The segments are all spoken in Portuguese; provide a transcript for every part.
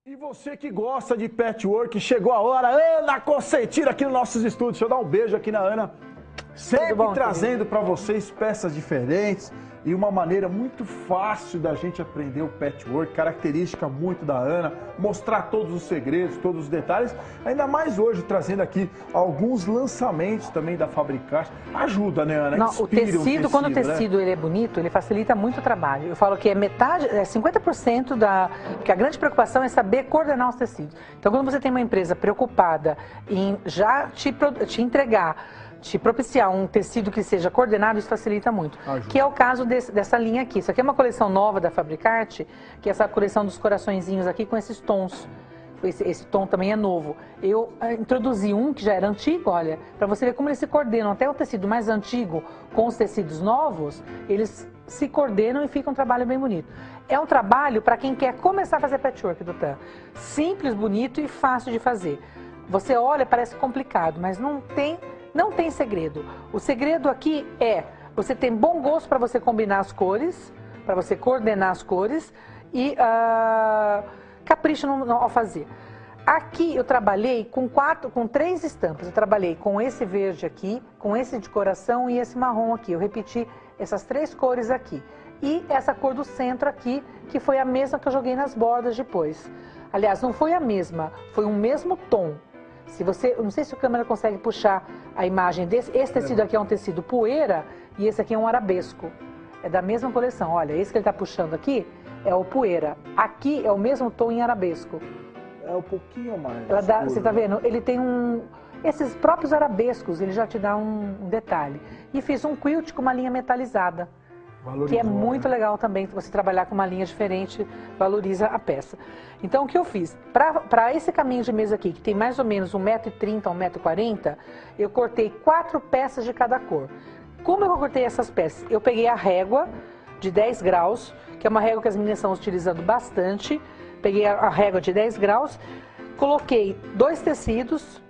E você que gosta de patchwork, chegou a hora, Ana Cocentira aqui nos nossos estúdios. Deixa eu dar um beijo aqui na Ana, sempre bom, trazendo para vocês peças diferentes e uma maneira muito fácil da gente aprender o patchwork, característica muito da Ana, mostrar todos os segredos, todos os detalhes, ainda mais hoje trazendo aqui alguns lançamentos também da Fabricarte. Ajuda, né, Ana? Não, Inspira o tecido, quando o né? tecido ele é bonito, ele facilita muito o trabalho. Eu falo que é metade, é 50% da... Porque a grande preocupação é saber coordenar os tecidos. Então, quando você tem uma empresa preocupada em já te entregar, te propiciar um tecido que seja coordenado, isso facilita muito. Ajuda. Que é o caso dessa linha aqui. Isso aqui é uma coleção nova da Fabricarte, que é essa coleção dos coraçõezinhos aqui com esses tons. Esse tom também é novo. Eu introduzi um que já era antigo, olha, para você ver como eles se coordenam. Até o tecido mais antigo com os tecidos novos, eles se coordenam e fica um trabalho bem bonito. É um trabalho para quem quer começar a fazer patchwork, doutor. Simples, bonito e fácil de fazer. Você olha, parece complicado, mas não tem segredo. O segredo aqui é você ter bom gosto para você combinar as cores, para você coordenar as cores e capricho ao fazer. Aqui eu trabalhei com 3 estampas. Eu trabalhei com esse verde aqui, com esse de coração e esse marrom aqui. Eu repeti essas 3 cores aqui. E essa cor do centro aqui, que foi a mesma que eu joguei nas bordas depois. Aliás, não foi a mesma, foi um mesmo tom. Se você, eu não sei se a câmera consegue puxar a imagem desse. Esse tecido aqui é um tecido poeira e esse aqui é um arabesco. É da mesma coleção. Olha, esse que ele está puxando aqui é o poeira. Aqui é o mesmo tom em arabesco. É um pouquinho mais. Você está vendo? Ele tem esses próprios arabescos, ele já te dá um detalhe. E fiz um quilt com uma linha metalizada. Valorizou, que é muito legal também, você trabalhar com uma linha diferente, valoriza a peça. Então, o que eu fiz? Para esse caminho de mesa aqui, que tem mais ou menos 1,30 m a 1,40 m, eu cortei 4 peças de cada cor. Como eu cortei essas peças? Eu peguei a régua de 10 graus, que é uma régua que as meninas estão utilizando bastante. Peguei a régua de 10 graus, coloquei 2 tecidos.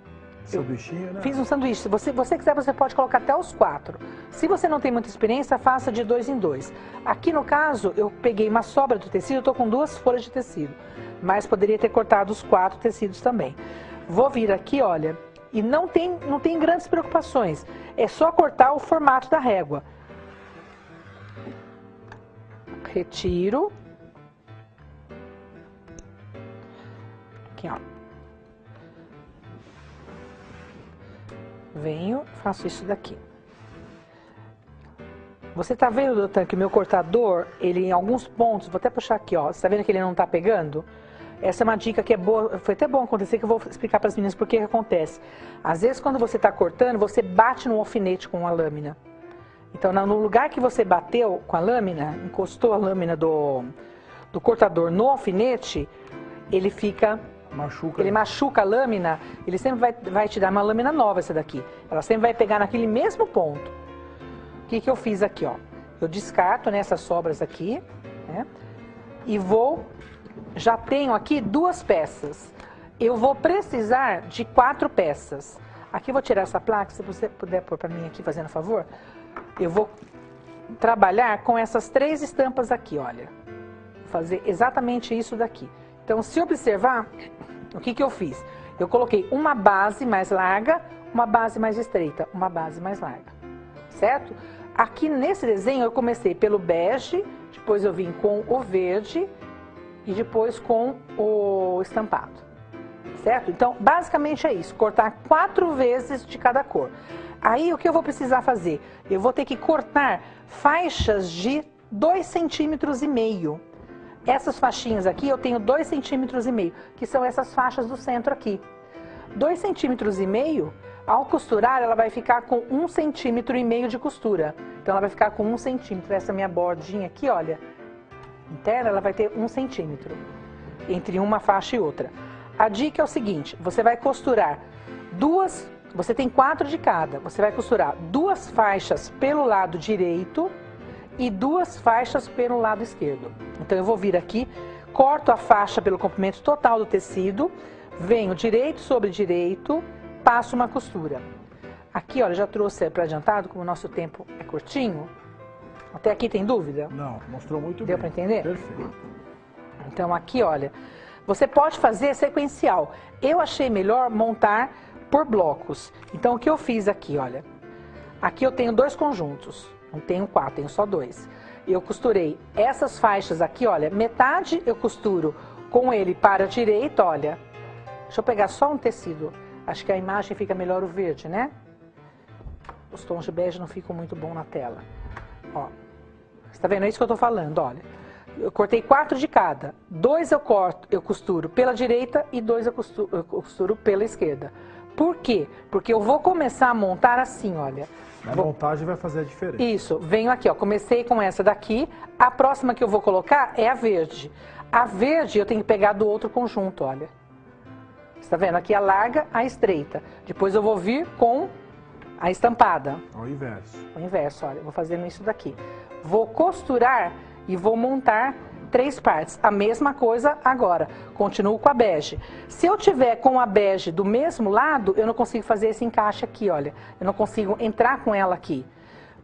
Sanduichinho, né? Fiz um sanduíche. Se você quiser, você pode colocar até os 4. Se você não tem muita experiência, faça de 2 em 2. Aqui no caso, eu peguei uma sobra do tecido, eu estou com 2 folhas de tecido. Mas poderia ter cortado os 4 tecidos também. Vou vir aqui, olha, e não tem grandes preocupações. É só cortar o formato da régua. Retiro. Aqui, ó. Venho, faço isso daqui. Você tá vendo, doutor, que o meu cortador, ele em alguns pontos, vou até puxar aqui, ó. Você tá vendo que ele não tá pegando? Essa é uma dica que é boa, foi até bom acontecer, que eu vou explicar para as meninas por que acontece. Às vezes, quando você tá cortando, você bate no alfinete com a lâmina. Então, no lugar que você bateu com a lâmina, encostou a lâmina do cortador no alfinete, ele fica... Ele machuca a lâmina, ele sempre vai te dar uma lâmina nova essa daqui. Ela sempre vai pegar naquele mesmo ponto. O que eu fiz aqui, ó? Eu descarto nessas sobras aqui, né? E já tenho aqui 2 peças. Eu vou precisar de 4 peças. Aqui eu vou tirar essa placa, se você puder pôr para mim aqui, fazendo favor. Eu vou trabalhar com essas 3 estampas aqui, olha. Vou fazer exatamente isso daqui. Então, se observar, o que eu fiz? Eu coloquei uma base mais larga, uma base mais estreita, uma base mais larga, certo? Aqui nesse desenho eu comecei pelo bege, depois eu vim com o verde e depois com o estampado, certo? Então, basicamente é isso, cortar 4 vezes de cada cor. Aí, o que eu vou precisar fazer? Eu vou ter que cortar faixas de 2,5 cm. Essas faixinhas aqui eu tenho 2,5 cm, que são essas faixas do centro aqui. 2,5 cm, ao costurar, ela vai ficar com 1,5 cm de costura. Então, ela vai ficar com 1 cm. Essa minha bordinha aqui, olha, interna, ela vai ter 1 cm entre uma faixa e outra. A dica é o seguinte, você vai costurar você tem 4 de cada. Você vai costurar 2 faixas pelo lado direito e 2 faixas pelo lado esquerdo. Então, eu vou vir aqui, corto a faixa pelo comprimento total do tecido, venho direito sobre direito, passo uma costura. Aqui, olha, já trouxe para adiantado, como o nosso tempo é curtinho. Até aqui tem dúvida? Não, mostrou muito bem. Deu para entender? Perfeito. Então, aqui, olha, Você pode fazer sequencial. Eu achei melhor montar por blocos. Então, o que eu fiz aqui, olha. Aqui eu tenho 2 conjuntos. Não tenho 4, tenho só 2. Eu costurei essas faixas aqui, olha. Metade eu costuro com ele para a direita, olha. Deixa eu pegar só um tecido. Acho que a imagem fica melhor o verde, né? Os tons de bege não ficam muito bom na tela. Ó. Você tá vendo? É isso que eu tô falando, olha. Eu cortei 4 de cada. 2 eu costuro pela direita e 2 eu costuro pela esquerda. Por quê? Porque eu vou começar a montar assim, olha. A montagem vai fazer a diferença. Isso. Venho aqui, ó. Comecei com essa daqui. A próxima que eu vou colocar é a verde. A verde eu tenho que pegar do outro conjunto, olha. Você tá vendo? Aqui a larga, a estreita. Depois eu vou vir com a estampada. Ao inverso. O inverso, olha. Vou fazendo isso daqui. Vou costurar e vou montar 3 partes. A mesma coisa agora. Continuo com a bege. Se eu tiver com a bege do mesmo lado, eu não consigo fazer esse encaixe aqui, olha. Eu não consigo entrar com ela aqui.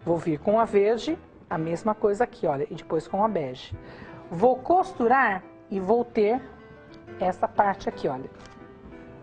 Vou vir com a verde, a mesma coisa aqui, olha. E depois com a bege. Vou costurar e vou ter essa parte aqui, olha.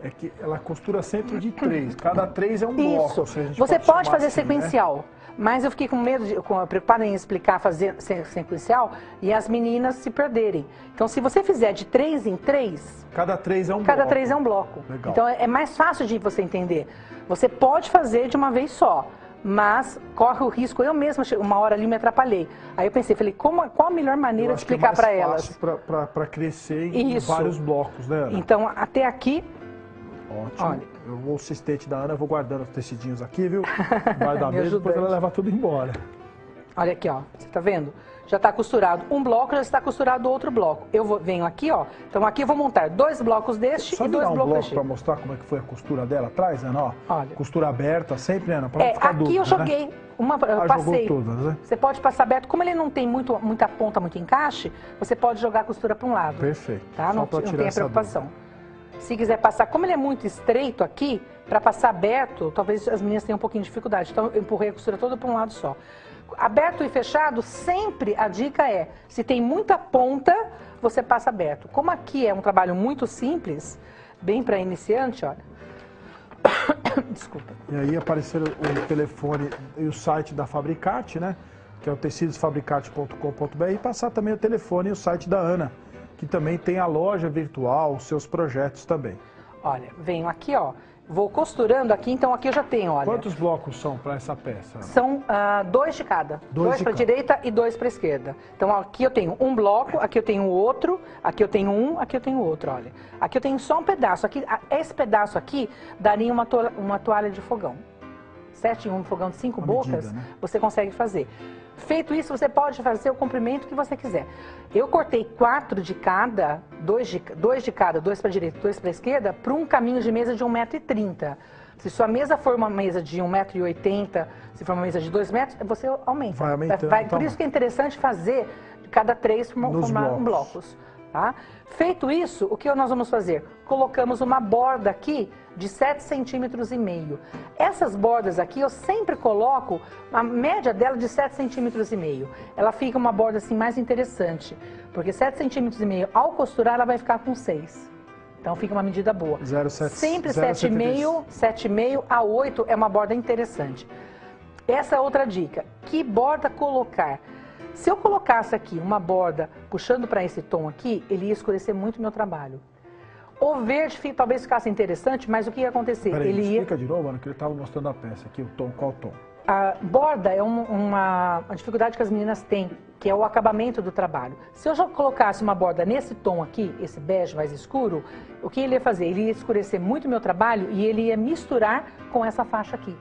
É que ela costura sempre de 3. Cada 3 é um bloco. Isso. Você pode fazer assim, sequencial. Né? Mas eu fiquei com medo, preocupada em explicar, fazer sequencial e as meninas se perderem. Então, se você fizer de 3 em 3... Cada 3 é um bloco. Cada 3 é um bloco. Legal. Então, é mais fácil de você entender. Você pode fazer de uma vez só, mas corre o risco. Eu mesma, uma hora ali, me atrapalhei. Aí eu pensei, falei, qual a melhor maneira de explicar para elas? Para crescer em vários blocos, né, Ana? Então, até aqui... Ótimo. Olha. Eu vou o assistente da Ana, eu vou guardando os tecidinhos aqui, viu? Vai dar mesmo, depois ela leva tudo embora. Olha aqui, ó. Você tá vendo? Já está costurado um bloco, já está costurado outro bloco. Venho aqui, ó. Então aqui eu vou montar 2 blocos deste e 2 blocos deste. Para mostrar como é que foi a costura dela atrás, Ana, ó. Olha. Costura aberta sempre, Ana, para não ficar aqui dúvida, eu joguei, né? eu passei. Jogou todas, né? Você pode passar aberto. Como ele não tem muita ponta, muito encaixe, você pode jogar a costura para um lado. Perfeito. Tá? Não tem a preocupação. Se quiser passar, como ele é muito estreito aqui, para passar aberto, talvez as meninas tenham um pouquinho de dificuldade. Então eu empurrei a costura toda para um lado só. Aberto e fechado, sempre a dica é, se tem muita ponta, você passa aberto. Como aqui é um trabalho muito simples, bem para iniciante, olha. Desculpa. E aí apareceram o telefone e o site da Fabricarte, né? Que é o tecidosfabricarte.com.br, e passar também o telefone e o site da Ana, que também tem a loja virtual, os seus projetos também. Olha, venho aqui, ó. Vou costurando aqui, então aqui eu já tenho, olha. Quantos blocos são para essa peça? São 2 de cada. 2 para a direita e 2 para a esquerda. Então aqui eu tenho um bloco, aqui eu tenho outro, aqui eu tenho um, aqui eu tenho outro, olha. Aqui eu tenho só um pedaço. Aqui, esse pedaço aqui daria uma toalha de fogão. 7 em 1, fogão de 5 bocas, medida, né? Você consegue fazer. Feito isso, você pode fazer o comprimento que você quiser. Eu cortei 4 de cada, 2 de cada, 2 para a direita e 2 para a esquerda, para um caminho de mesa de 1,30 m. Se sua mesa for uma mesa de 1,80 m, se for uma mesa de 2 metros, você aumenta. Vai aumentando. Por isso que é interessante fazer de cada 3 formar blocos. Tá? Feito isso, o que nós vamos fazer? Colocamos uma borda aqui de 7,5 cm. Essas bordas aqui eu sempre coloco a média dela de 7,5 cm. Ela fica uma borda assim mais interessante, porque 7,5 cm ao costurar ela vai ficar com 6. Então fica uma medida boa. Sempre 7,5 a 8 é uma borda interessante. Essa é outra dica. Que borda colocar? Se eu colocasse aqui uma borda puxando para esse tom aqui, ele ia escurecer muito o meu trabalho. O verde talvez ficasse interessante, mas o que ia acontecer? Peraí, explica de novo, Ana, que ele estava mostrando a peça aqui, o tom, qual tom? A borda é uma dificuldade que as meninas têm, que é o acabamento do trabalho. Se eu já colocasse uma borda nesse tom aqui, esse bege mais escuro, o que ele ia fazer? Ele ia escurecer muito o meu trabalho e ele ia misturar com essa faixa aqui.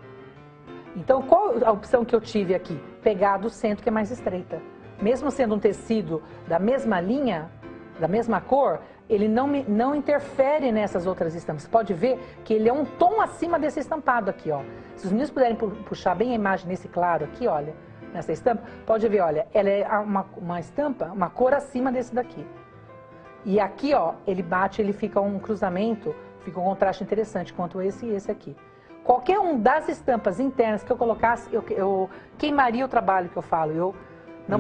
Então, qual a opção que eu tive aqui? Pegar do centro, que é mais estreita. Mesmo sendo um tecido da mesma linha, da mesma cor, ele não interfere nessas outras estampas. Você pode ver que ele é um tom acima desse estampado aqui, ó. Se os meninos puderem puxar bem a imagem nesse claro aqui, olha, nessa estampa, pode ver, olha, ela é uma estampa, uma cor acima desse daqui. E aqui, ó, ele bate, ele fica um cruzamento, fica um contraste interessante, quanto esse e esse aqui. Qualquer um das estampas internas que eu colocasse, eu queimaria o trabalho que eu falo. não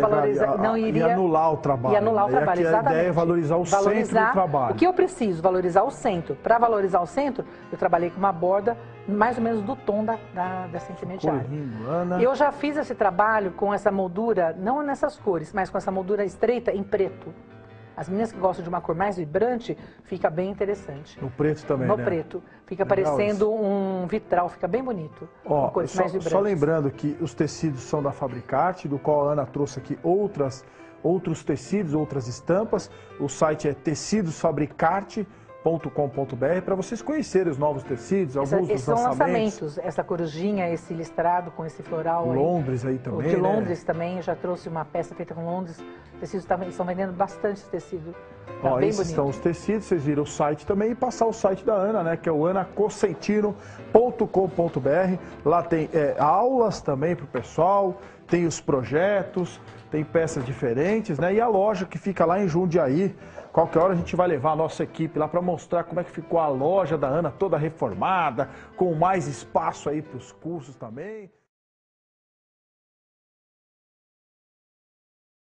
não iria anular o trabalho. E anular o trabalho, exatamente. A ideia é valorizar o centro do trabalho. O que eu preciso? Valorizar o centro. Para valorizar o centro, eu trabalhei com uma borda mais ou menos do tom dessa intermediária. Lindo, Ana. Eu já fiz esse trabalho com essa moldura, não nessas cores, mas com essa moldura estreita em preto. As meninas que gostam de uma cor mais vibrante, fica bem interessante. No preto também, No né? preto. Fica Legal parecendo isso. um vitral, fica bem bonito. Ó, com cores mais vibrantes. só lembrando que os tecidos são da Fabricarte, do qual a Ana trouxe aqui outros tecidos, outras estampas. O site é tecidosfabricarte.com.br para vocês conhecerem os novos tecidos, alguns dos são lançamentos. lançamentos. Essa corujinha, esse listrado com esse floral. Londres aí O também, de né? Londres também, eu já trouxe uma peça feita com Londres. Tecidos estão vendendo bastante esse tecido. Tá Ó, bem esses bonito. são os tecidos, vocês viram o site também e passar o site da Ana, né? Que é o anacosentino.com.br. Lá tem aulas também para o pessoal, tem os projetos, tem peças diferentes, né? E a loja que fica lá em Jundiaí. Qualquer hora a gente vai levar a nossa equipe lá para mostrar como é que ficou a loja da Ana toda reformada, com mais espaço aí para os cursos também.